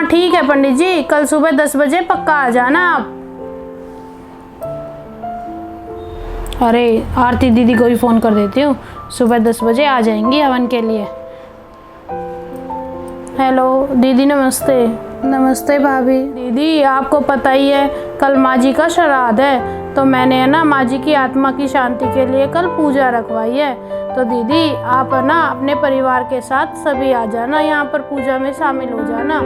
हाँ ठीक है पंडित जी, कल सुबह 10 बजे पक्का आ जाना आप। अरे आरती दीदी को भी फ़ोन कर देती हूँ, सुबह 10 बजे आ जाएंगी हवन के लिए। हेलो दीदी, नमस्ते। नमस्ते भाभी। दीदी आपको पता ही है कल माँ जी का श्राद्ध है, तो मैंने है ना माँ जी की आत्मा की शांति के लिए कल पूजा रखवाई है। तो दीदी आप है ना अपने परिवार के साथ सभी आ जाना, यहाँ पर पूजा में शामिल हो जाना।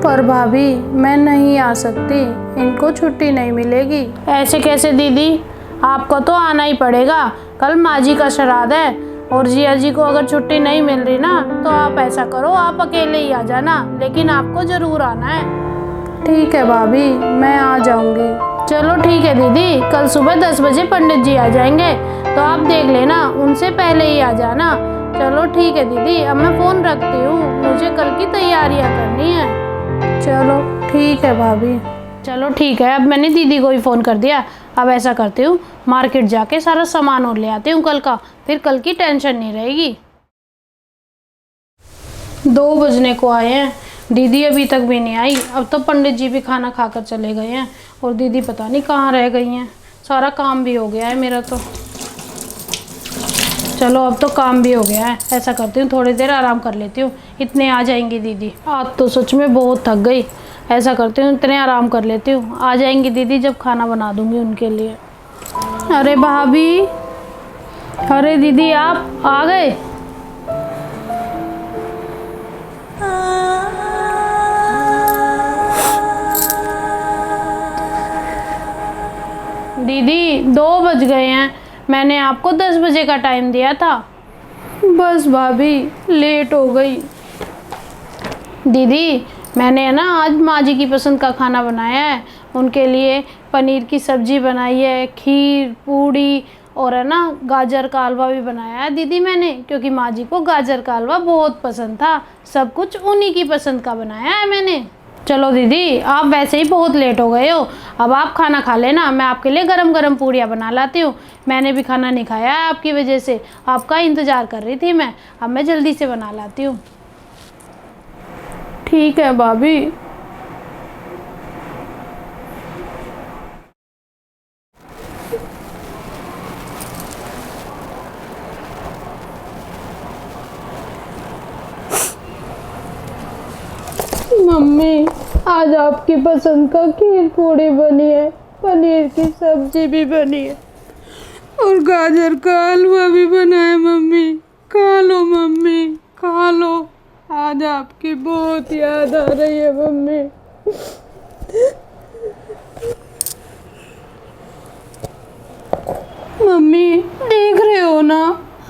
पर भाभी मैं नहीं आ सकती, इनको छुट्टी नहीं मिलेगी। ऐसे कैसे दीदी, आपको तो आना ही पड़ेगा, कल माँ जी का श्राद्ध है। और जिया जी को अगर छुट्टी नहीं मिल रही ना, तो आप ऐसा करो आप अकेले ही आ जाना, लेकिन आपको ज़रूर आना है। ठीक है भाभी, मैं आ जाऊंगी। चलो ठीक है दीदी, कल सुबह 10 बजे पंडित जी आ जाएंगे, तो आप देख लेना, उनसे पहले ही आ जाना। चलो ठीक है दीदी, अब मैं फ़ोन रखती हूँ, मुझे कल की तैयारियाँ करनी है। चलो ठीक है भाभी। चलो ठीक है, अब मैंने दीदी को ही फ़ोन कर दिया। अब ऐसा करती हूँ, मार्केट जाके सारा सामान और ले आती हूँ कल का, फिर कल की टेंशन नहीं रहेगी। 2 बजने को आए हैं, दीदी अभी तक भी नहीं आई। अब तो पंडित जी भी खाना खाकर चले गए हैं, और दीदी पता नहीं कहाँ रह गई हैं। सारा काम भी हो गया है मेरा तो। चलो अब तो काम भी हो गया है, ऐसा करती हूँ थोड़ी देर आराम कर लेती हूँ, इतने आ जाएंगी दीदी। आज तो सच में बहुत थक गई, ऐसा करती हूँ इतने आराम कर लेती हूँ, आ जाएंगी दीदी जब खाना बना दूँगी उनके लिए। अरे भाभी, अरे दीदी आप आ गए। दीदी 2 बज गए हैं, मैंने आपको 10 बजे का टाइम दिया था। बस भाभी लेट हो गई। दीदी मैंने है ना आज माँ जी की पसंद का खाना बनाया है, उनके लिए पनीर की सब्जी बनाई है, खीर पूड़ी और है ना गाजर का हलवा भी बनाया है दीदी मैंने, क्योंकि माँ जी को गाजर का हलवा बहुत पसंद था। सब कुछ उन्हीं की पसंद का बनाया है मैंने। चलो दीदी आप वैसे ही बहुत लेट हो गए हो, अब आप खाना खा लेना, मैं आपके लिए गरम गरम पूड़ियाँ बना लाती हूँ। मैंने भी खाना नहीं खाया है आपकी वजह से, आपका इंतज़ार कर रही थी मैं, अब मैं जल्दी से बना लाती हूँ। ठीक है भाभी। मम्मी आज आपकी पसंद का खीर पूड़ी बनी है, पनीर की सब्जी भी बनी है और गाजर का हलवा भी बना है। मम्मी खा लो, मम्मी खा लो, आज आपकी बहुत याद आ रही है मम्मी। मम्मी देख रहे हो ना,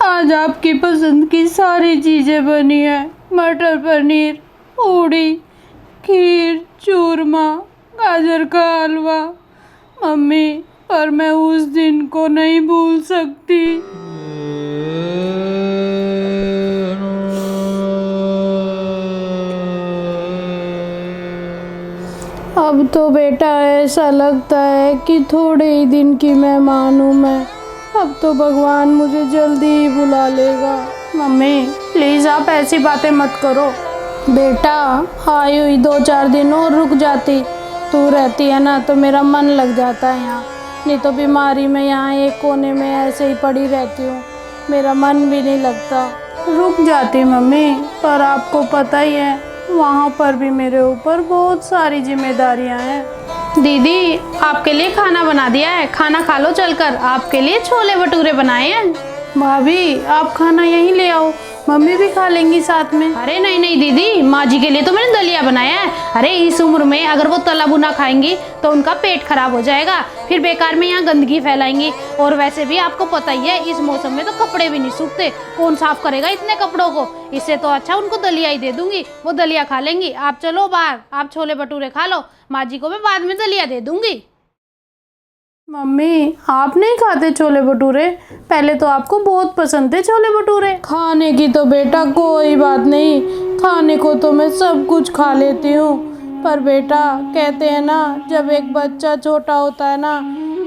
आज आपकी पसंद की सारी चीज़ें बनी है, मटर पनीर, पूड़ी, खीर, चूरमा, गाजर का हलवा। मम्मी पर मैं उस दिन को नहीं भूल सकती। अब तो बेटा ऐसा लगता है कि थोड़े ही दिन की मेहमान हूँ मैं, अब तो भगवान मुझे जल्दी ही बुला लेगा। मम्मी प्लीज़ आप ऐसी बातें मत करो। बेटा आई हुई 2-4 दिन और रुक जाती, तू रहती है ना तो मेरा मन लग जाता है यहाँ, नहीं तो बीमारी में यहाँ एक कोने में ऐसे ही पड़ी रहती हूँ, मेरा मन भी नहीं लगता। रुक जाती मम्मी, पर आपको पता ही है वहाँ पर भी मेरे ऊपर बहुत सारी जिम्मेदारियाँ हैं। दीदी आपके लिए खाना बना दिया है, खाना खा लो चलकर, आपके लिए छोले भटूरे बनाए हैं। भाभी आप खाना यहीं ले आओ, मम्मी भी खा लेंगी साथ में। अरे नहीं नहीं दीदी, माँ जी के लिए तो मैंने दलिया बनाया है। अरे इस उम्र में अगर वो तला भुना खाएंगी तो उनका पेट खराब हो जाएगा, फिर बेकार में यहाँ गंदगी फैलाएंगी। और वैसे भी आपको पता ही है इस मौसम में तो कपड़े भी नहीं सूखते, कौन साफ करेगा इतने कपड़ों को। इससे तो अच्छा उनको दलिया ही दे दूंगी, वो दलिया खा लेंगी। आप चलो बाहर, आप छोले भटूरे खा लो, माँ जी को मैं बाद में दलिया दे दूंगी। मम्मी आप नहीं खाते छोले भटूरे? पहले तो आपको बहुत पसंद थे छोले भटूरे। खाने की तो बेटा कोई बात नहीं, खाने को तो मैं सब कुछ खा लेती हूँ, पर बेटा कहते हैं ना जब एक बच्चा छोटा होता है ना,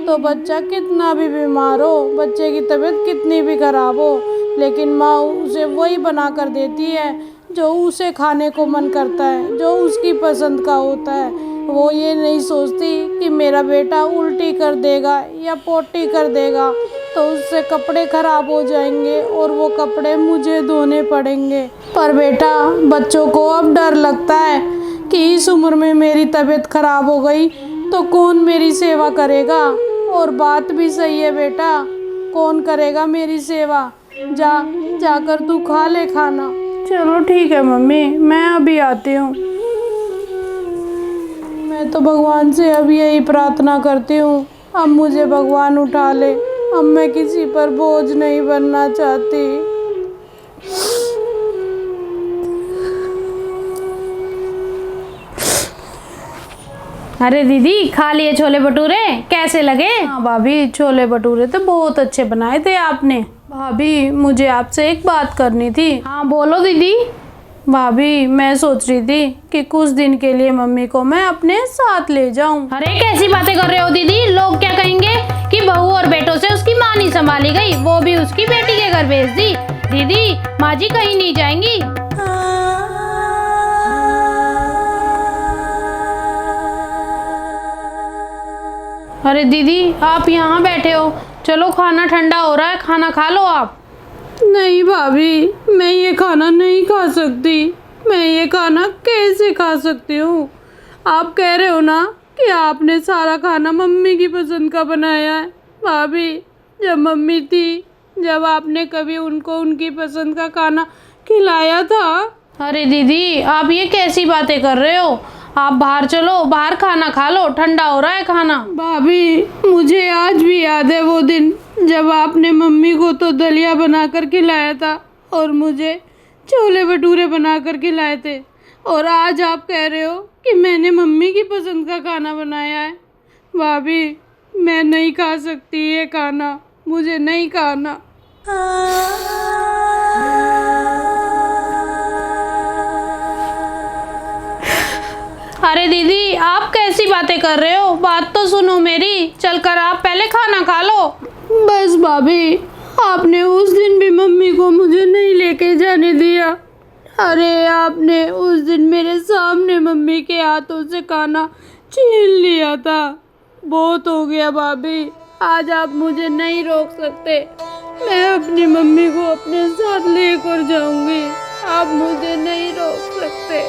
तो बच्चा कितना भी बीमार हो, बच्चे की तबीयत कितनी भी खराब हो, लेकिन माँ उसे वही बना कर देती है जो उसे खाने को मन करता है, जो उसकी पसंद का होता है। वो ये नहीं सोचती कि मेरा बेटा उल्टी कर देगा या पोटी कर देगा तो उससे कपड़े खराब हो जाएंगे और वो कपड़े मुझे धोने पड़ेंगे। पर बेटा, बच्चों को अब डर लगता है कि इस उम्र में मेरी तबीयत खराब हो गई तो कौन मेरी सेवा करेगा। और बात भी सही है बेटा, कौन करेगा मेरी सेवा। जाकर तू खा ले खाना। चलो ठीक है मम्मी, मैं अभी आती हूँ। मैं तो भगवान से अब यही प्रार्थना करती हूँ, अब मुझे भगवान उठा ले। अब मैं किसी पर बोझ नहीं बनना चाहती। अरे दीदी, खा लिए छोले भटूरे? कैसे लगे? हाँ भाभी, छोले भटूरे तो बहुत अच्छे बनाए थे आपने। भाभी, मुझे आपसे एक बात करनी थी। हाँ बोलो दीदी। भाभी, मैं सोच रही थी कि कुछ दिन के लिए मम्मी को मैं अपने साथ ले जाऊं। अरे कैसी बातें कर रहे हो दीदी, लोग क्या कहेंगे कि बहू और बेटों से उसकी माँ नहीं संभाली गई, वो भी उसकी बेटी के घर भेज दी। दीदी, माँ जी कहीं नहीं जाएंगी। अरे दीदी, आप यहाँ बैठे हो, चलो खाना ठंडा हो रहा है, खाना खा लो आप। नहीं भाभी, मैं ये खाना नहीं खा सकती। मैं ये खाना कैसे खा सकती हूँ? आप कह रहे हो ना कि आपने सारा खाना मम्मी की पसंद का बनाया है। भाभी, जब मम्मी थी, जब आपने कभी उनको उनकी पसंद का खाना खिलाया था? अरे दीदी, आप ये कैसी बातें कर रहे हो? आप बाहर चलो, बाहर खाना खा लो, ठंडा हो रहा है खाना। भाभी, मुझे आज भी याद है वो दिन जब आपने मम्मी को तो दलिया बनाकर खिलाया था और मुझे छोले भटूरे बनाकर खिलाए थे। और आज आप कह रहे हो कि मैंने मम्मी की पसंद का खाना बनाया है। भाभी, मैं नहीं खा सकती ये खाना, मुझे नहीं खाना। अरे दीदी, आप कैसी बातें कर रहे हो? बात तो सुनो मेरी, चलकर आप पहले खाना खा लो। बस भाभी, आपने उस दिन भी मम्मी को मुझे नहीं लेके जाने दिया। अरे, आपने उस दिन मेरे सामने मम्मी के हाथों से खाना छीन लिया था। बहुत हो गया भाभी, आज आप मुझे नहीं रोक सकते। मैं अपनी मम्मी को अपने साथ लेकर जाऊंगी, आप मुझे नहीं रोक सकते।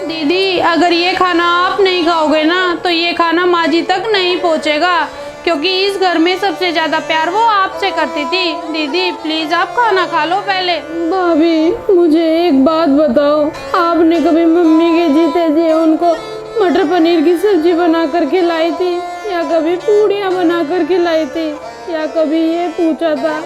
दीदी, अगर ये खाना आप नहीं खाओगे ना तो ये खाना माँ जी तक नहीं पहुँचेगा, क्योंकि इस घर में सबसे ज़्यादा प्यार वो आपसे करती थी। दीदी प्लीज़, आप खाना खा लो पहले। भाभी, मुझे एक बात बताओ, आपने कभी मम्मी के जीते जी उनको मटर पनीर की सब्जी बना कर खिलाई थी, या कभी पूड़ियाँ बना कर खिलाई थी, या कभी ये पूछा था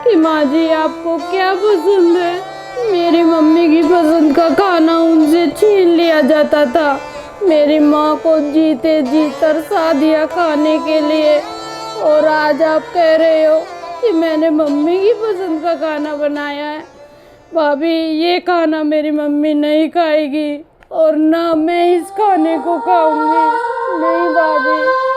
कि माँ जी आपको क्या पसंद है? मेरी मम्मी की पसंद का खाना उनसे छीन लिया जाता था। मेरी माँ को जीते जी तरसा दिया खाने के लिए, और आज आप कह रहे हो कि मैंने मम्मी की पसंद का खाना बनाया है। भाभी, ये खाना मेरी मम्मी नहीं खाएगी और ना मैं इस खाने को खाऊंगी। नहीं भाभी।